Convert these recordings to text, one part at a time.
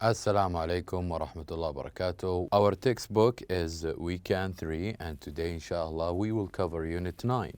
Assalamu alaikum wa rahmatullahi wa barakatuh. Our textbook is Weekend 3, and today, inshallah, we will cover Unit 9.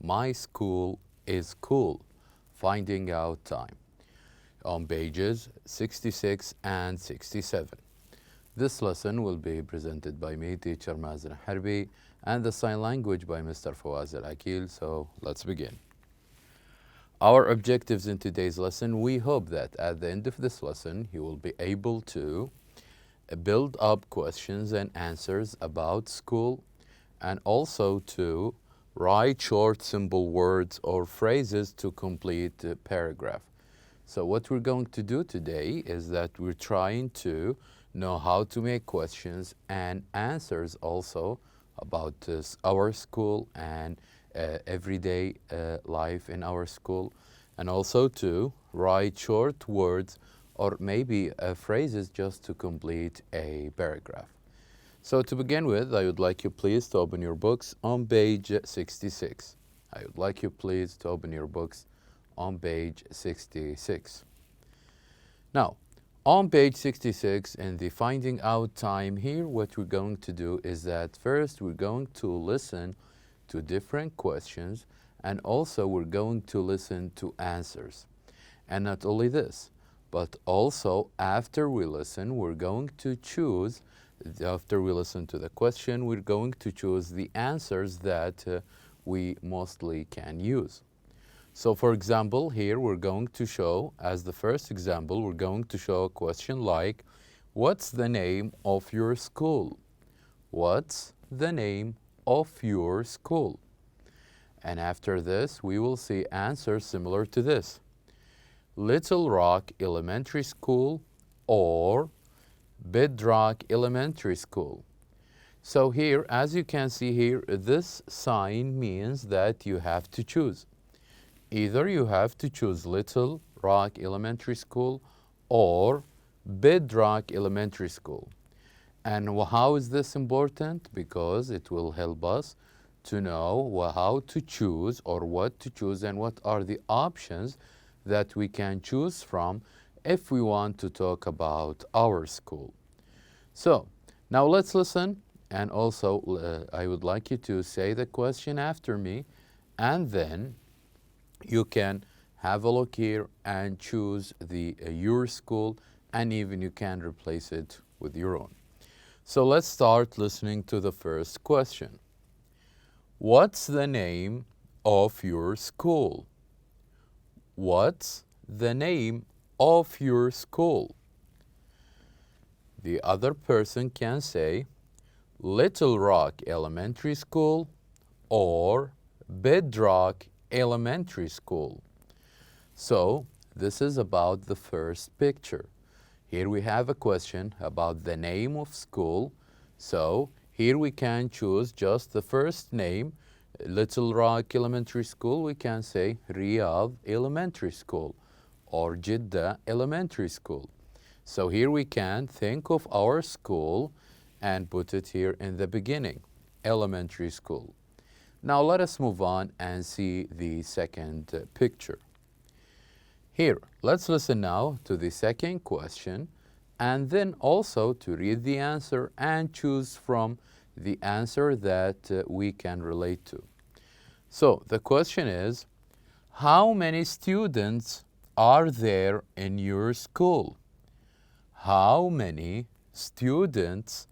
My school is cool. Finding out time. On pages 66 and 67. This lesson will be presented by me, teacher Mazen Harbi, and the sign language by Mr. Fawaz Al-Akil. So let's begin. Our objectives in today's lesson, we hope that at the end of this lesson, you will be able to build up questions and answers about school, and also to write short, simple words or phrases to complete the paragraph. So what we're going to do today is that we're trying to know how to make questions and answers also about our school and everyday life in our school, and also to write short words or maybe phrases just to complete a paragraph. So to begin with, I would like you please to open your books on page 66. I would like you please to open your books on page 66. Now, on page 66 in the finding out time here, what we're going to do is that first we're going to listen to different questions, and also we're going to listen to answers. And not only this, but also after we listen, we're going to choose, after we listen to the question, we're going to choose the answers that we mostly can use. So for example, here we're going to show, as the first example, we're going to show a question like, what's the name of your school? What's the name of your school? And after this, we will see answers similar to this. Little Rock Elementary School or Bedrock Elementary School. So here, as you can see here, this sign means that you have to choose. Either you have to choose Little Rock Elementary School or Bedrock Elementary School. And how is this important? Because it will help us to know how to choose or what to choose and what are the options that we can choose from if we want to talk about our school. So now let's listen, and also I would like you to say the question after me, and then you can have a look here and choose your school, and even you can replace it with your own. So let's start listening to the first question. What's the name of your school? What's the name of your school? The other person can say Little Rock Elementary School or Bedrock Elementary School. So this is about the first picture. Here we have a question about the name of school. So here we can choose just the first name, Little Rock Elementary School. We can say Riyadh Elementary School or Jeddah Elementary School. So here we can think of our school and put it here in the beginning, elementary school. Now let us move on and see the second picture. Here, let's listen now to the second question, and then also to read the answer and choose from the answer that we can relate to. So the question is, how many students are there in your school? How many students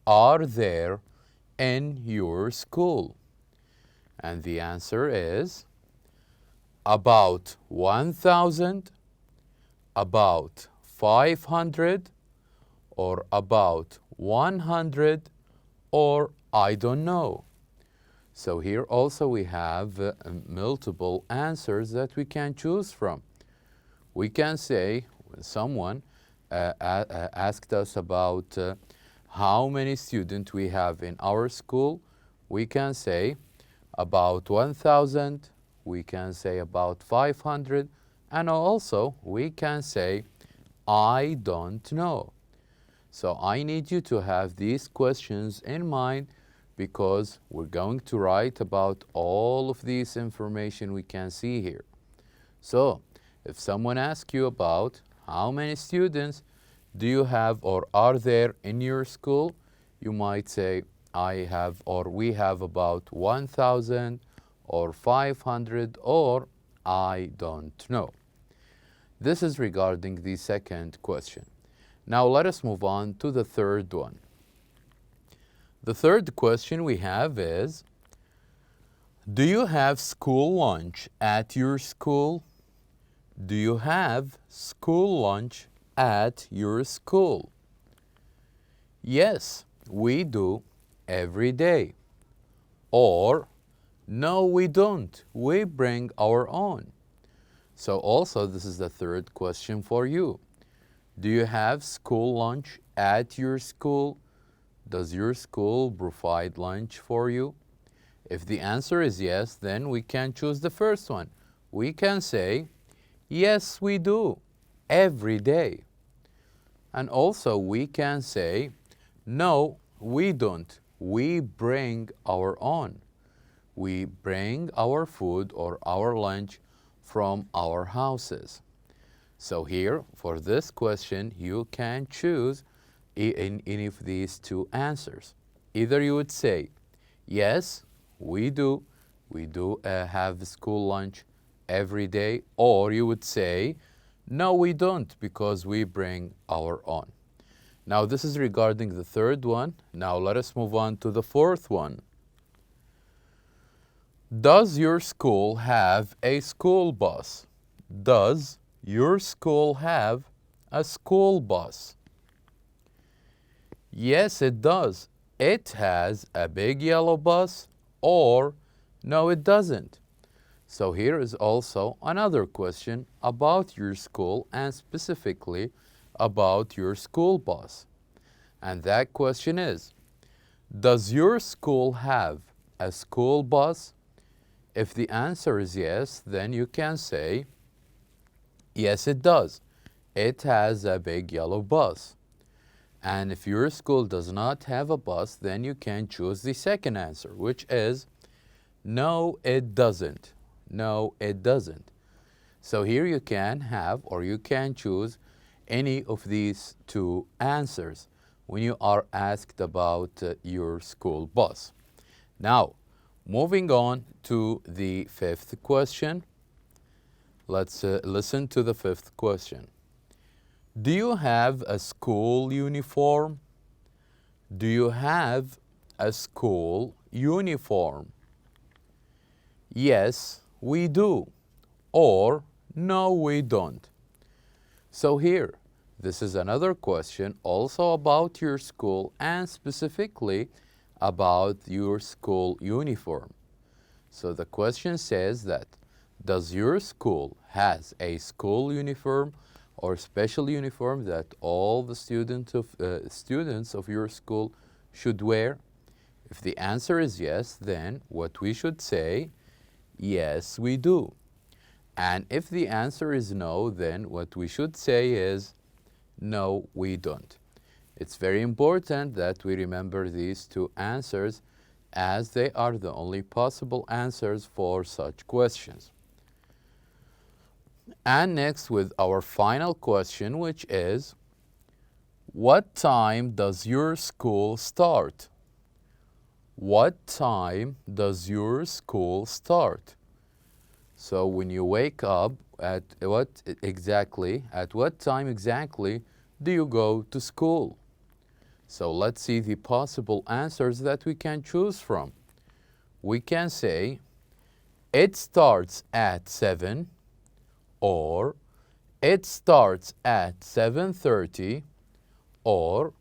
are there in your school? And the answer is about 1,000, about 500, or about 100, or I don't know. So here also we have multiple answers that we can choose from. We can say, when someone asked us about how many students we have in our school, we can say about 1,000, we can say about 500, and also we can say, I don't know. So I need you to have these questions in mind because we're going to write about all of this information we can see here. So if someone asks you about how many students, Do you have or are there in your school? You might say, I have or we have about 1,000 or 500 or I don't know. This is regarding the second question. Now let us move on to the third one. The third question we have is, do you have school lunch at your school? Do you have school lunch at your school? Yes, we do every day. Or, no, we don't. We bring our own. So also, this is the third question for you. Do you have school lunch at your school? Does your school provide lunch for you? If the answer is yes, then we can choose the first one. We can say, yes, we do, every day. And also we can say, no, we don't. We bring our own. We bring our food or our lunch from our houses. So here, for this question, you can choose in any of these two answers. Either you would say, yes, we do have school lunch every day, or you would say, no, we don't, because we bring our own. Now, this is regarding the third one. Now, let us move on to the fourth one. Does your school have a school bus? Does your school have a school bus? Yes, it does. It has a big yellow bus, or no, it doesn't. So here is also another question about your school and specifically about your school bus. And that question is, does your school have a school bus? If the answer is yes, then you can say, yes, it does. It has a big yellow bus. And if your school does not have a bus, then you can choose the second answer, which is, no, it doesn't. No, it doesn't. So here you can have or you can choose any of these two answers when you are asked about your school bus. Now, moving on to the fifth question. Let's listen to the fifth question. Do you have a school uniform? Do you have a school uniform? Yes, we do. Or no, we don't. So here, this is another question also about your school and specifically about your school uniform. So the question says that, does your school has a school uniform or special uniform that all the students of your school should wear? If the answer is yes, then what we should say, yes, we do. And if the answer is no, then what we should say is, no, we don't. It's very important that we remember these two answers as they are the only possible answers for such questions. And next with our final question, which is, what time does your school start? What time does your school start? So when you wake up, at what time exactly do you go to school? So let's see the possible answers that we can choose from. We can say, it starts at 7, or it starts at 7:30, or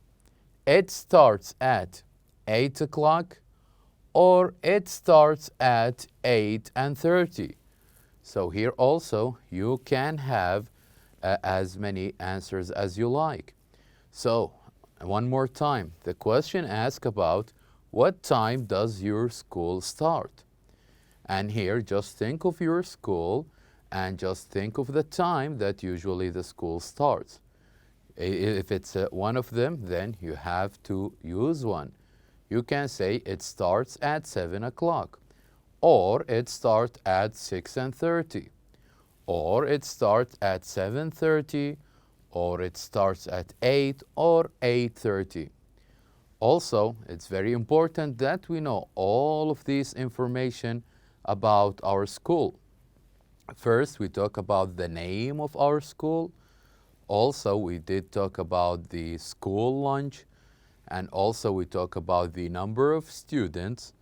it starts at 8 o'clock, or it starts at 8:30. So here also you can have as many answers as you like. So one more time, the question asks about what time does your school start? And here just think of your school and just think of the time that usually the school starts. If it's one of them, then you have to use one. You can say it starts at 7 o'clock, or it starts at 6:30, or it starts at 7:30, or it starts at 8 or 8:30. Also, it's very important that we know all of this information about our school. First, we talk about the name of our school. Also, we did talk about the school lunch, and also we talk about the number of students,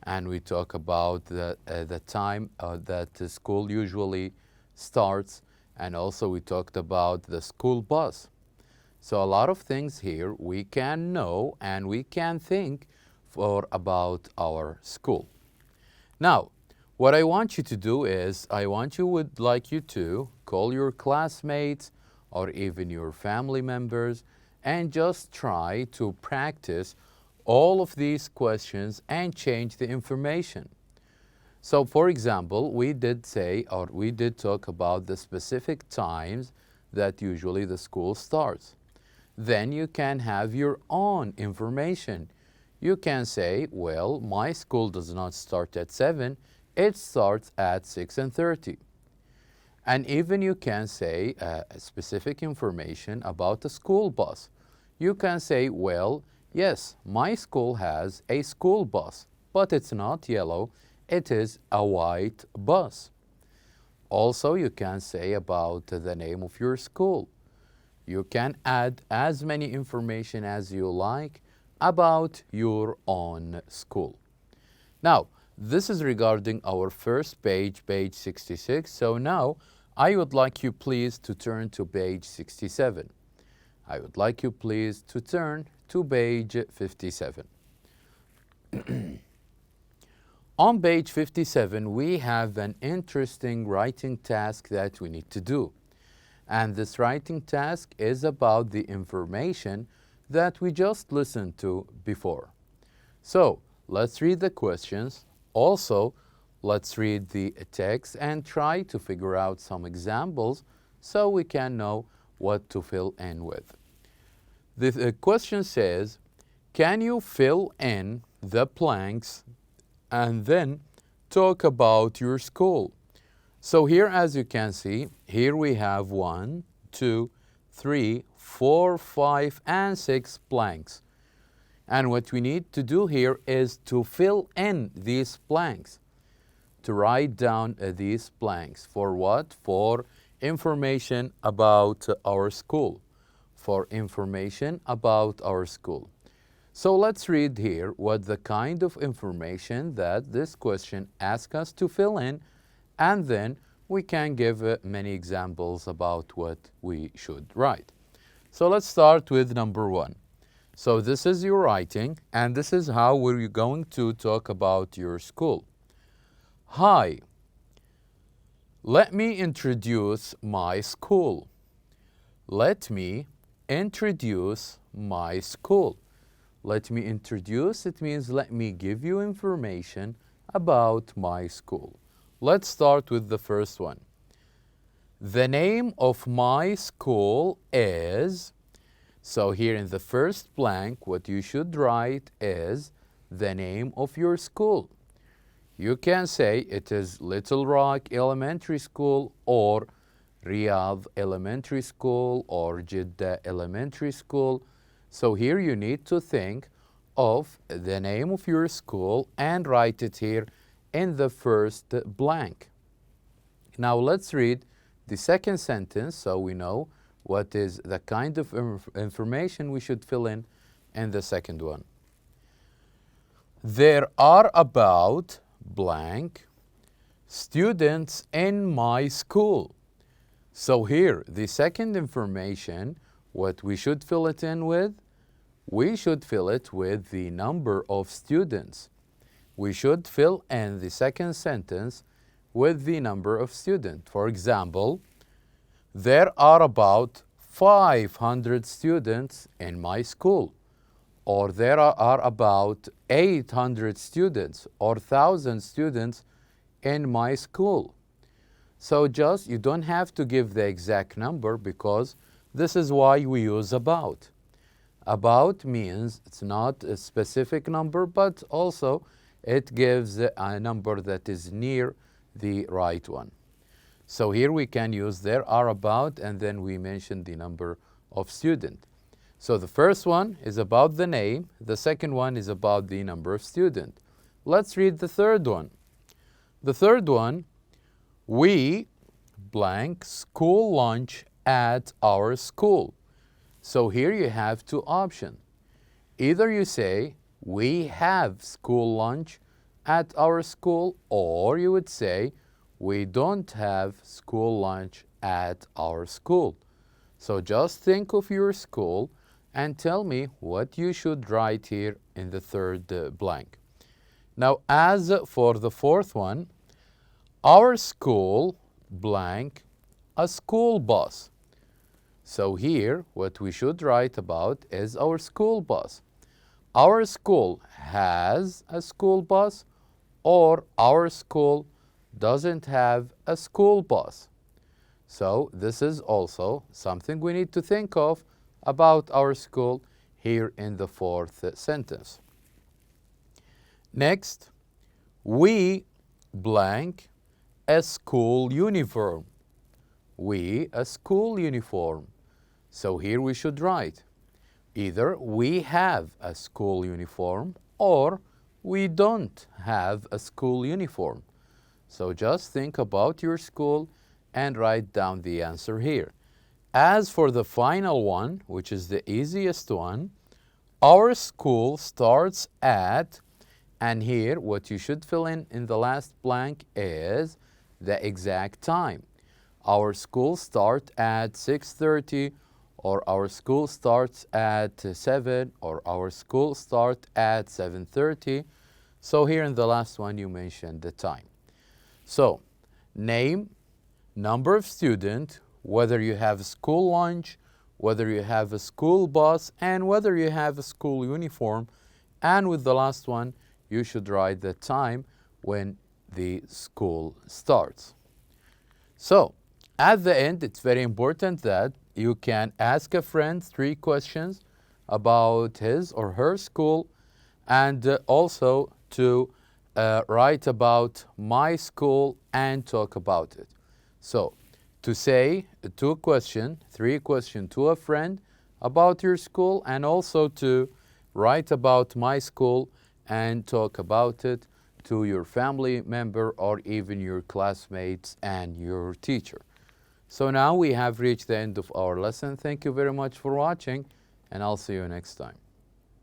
and we talk about the time that the school usually starts, and also we talked about the school bus. So a lot of things here we can know and we can think for about our school. Now, what I want you to do is would like you to call your classmates or even your family members and just try to practice all of these questions and change the information. So for example, we did talk about the specific times that usually the school starts. Then you can have your own information. You can say, well, my school does not start at 7, it starts at 6:30. And even you can say specific information about the school bus. You can say, well, yes, my school has a school bus, but it's not yellow, it is a white bus. Also, you can say about the name of your school. You can add as many information as you like about your own school. Now, this is regarding our first page, page 66. So now, I would like you please to turn to page 67. I would like you please to turn to page 57. On page 57, we have an interesting writing task that we need to do. And this writing task is about the information that we just listened to before. So let's read the questions. Also, let's read the text and try to figure out some examples so we can know what to fill in with. The question says, can you fill in the blanks and then talk about your school? So here, as you can see, here we have 1, 2, 3, 4, 5, and 6 blanks. And what we need to do here is to fill in these blanks, to write down these blanks. For what? For information about our school. For information about our school. So let's read here what the kind of information that this question asks us to fill in, and then we can give many examples about what we should write. So let's start with number 1. So this is your writing, and this is how we're going to talk about your school. Hi, let me introduce my school. Let me introduce my school. Let me introduce, it means let me give you information about my school. Let's start with the first one. The name of my school is, so here in the first blank, what you should write is the name of your school. You can say it is Little Rock Elementary School or Riyadh Elementary School or Jeddah Elementary School. So here you need to think of the name of your school and write it here in the first blank. Now let's read the second sentence so we know what is the kind of information we should fill in the second one. There are about blank students in my school. So here, the second information, what we should fill it in with? We should fill it with the number of students. We should fill in the second sentence with the number of students. For example, there are about 500 students in my school, or there are about 800 students or 1,000 students in my school. So just, you don't have to give the exact number because this is why we use about. About means it's not a specific number, but also it gives a number that is near the right one. So here we can use there are about, and then we mention the number of student. So the first one is about the name. The second one is about the number of student. Let's read the third one. The third one, we blank school lunch at our school. So here you have two options. Either you say, we have school lunch at our school, or you would say, we don't have school lunch at our school. So just think of your school and tell me what you should write here in the third blank. Now, as for the fourth one, our school blank a school bus. So here, what we should write about is our school bus. Our school has a school bus, or our school doesn't have a school bus. So this is also something we need to think of about our school here in the fourth sentence. Next, we blank a school uniform. We a school uniform. So here we should write either we have a school uniform or we don't have a school uniform. So just think about your school and write down the answer here. As for the final one, which is the easiest one, our school starts at, and here what you should fill in the last blank is the exact time. Our school starts at 6:30, or our school starts at 7, or our school starts at 7:30. So here in the last one you mentioned the time. So name, number of student, whether you have a school lunch, whether you have a school bus, and whether you have a school uniform. And with the last one, you should write the time when the school starts. So at the end, it's very important that you can ask a friend 3 questions about his or her school, and also to write about my school and talk about it. So to say 2 questions, 3 questions to a friend about your school, and also to write about my school and talk about it to your family member or even your classmates and your teacher. So now we have reached the end of our lesson. Thank you very much for watching, and I'll see you next time.